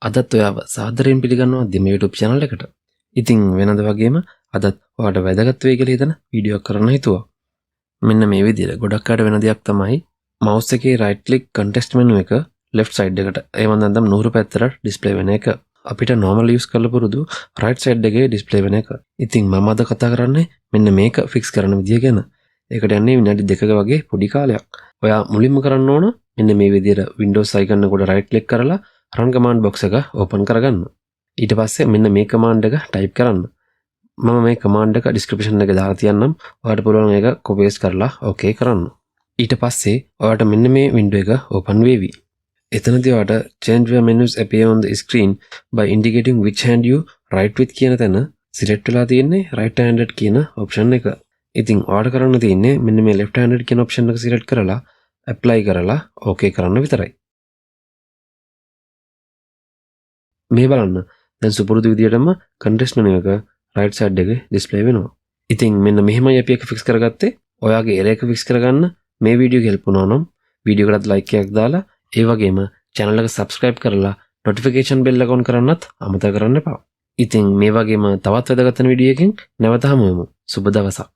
අදත් ඔයාව සාදරයෙන් පිළිගන්නවා දිම YouTube channel එකට. ඉතින් වෙනද වගේම අදත් ඔයාලට වැදගත් වෙයි කියලා හිතන වීඩියෝවක් කරන්න හිතුවා. මෙන්න මේ විදිහට ගොඩක් අයට වෙන දෙයක් තමයි mouse එකේ right click context menu එක left side එකට එහෙම නැත්නම් නూరు පැත්තට display වෙන එක. අපිට normal use කරලා පුරුදු right side එකේ display වෙන එක. ඉතින් මම අද කතා කරන්නේ මෙන්න මේක fix කරන විදිය ගැන. ඒකට යන්නේ විනාඩි 2ක වගේ පොඩි කාලයක්. ඔයා මුලින්ම කරන්න ඕන මෙන්න මේ විදිහට Windows icon එකට right click කරලා run command box එක open කරගන්න. ඊට පස්සේ මෙන්න මේ command එක type කරන්න. මම මේ command එක description එකේ දාලා තියන්නම්. ඔයාලට පුළුවන් මේක copy paste කරලා okay කරන්න. ඊට පස්සේ ඔයාලට මෙන්න මේ window එක open වෙවි. එතනදී ඔයාලට change where menus appear on the screen by indicating which hand you write with කියන තැන select වෙලා තියෙන්නේ right handed කියන option එක. ඉතින් ඔයාලට කරන්න තියෙන්නේ මෙන්න මේ left handed කියන option එක select කරලා apply කරලා okay කරන්න විතරයි. මේ බලන්න දැන් සුපුරුදු විදියටම context menu එක right side එකේ display වෙනවා. ඉතින් මෙන්න මෙහෙමයි අපි එක fix කරගත්තේ. ඔයාගේ error එක fix කරගන්න මේ වීඩියෝ එක help වුණා නම් වීඩියෝ එකට like එකක් දාලා ඒ වගේම channel එක subscribe කරලා notification bell එක on කරන්නත් අමතක කරන්න එපා. ඉතින් මේ වගේම තවත් වැදගත් වෙන වීඩියෝ එකකින් නැවත හමු වෙමු. සුබ දවසක්.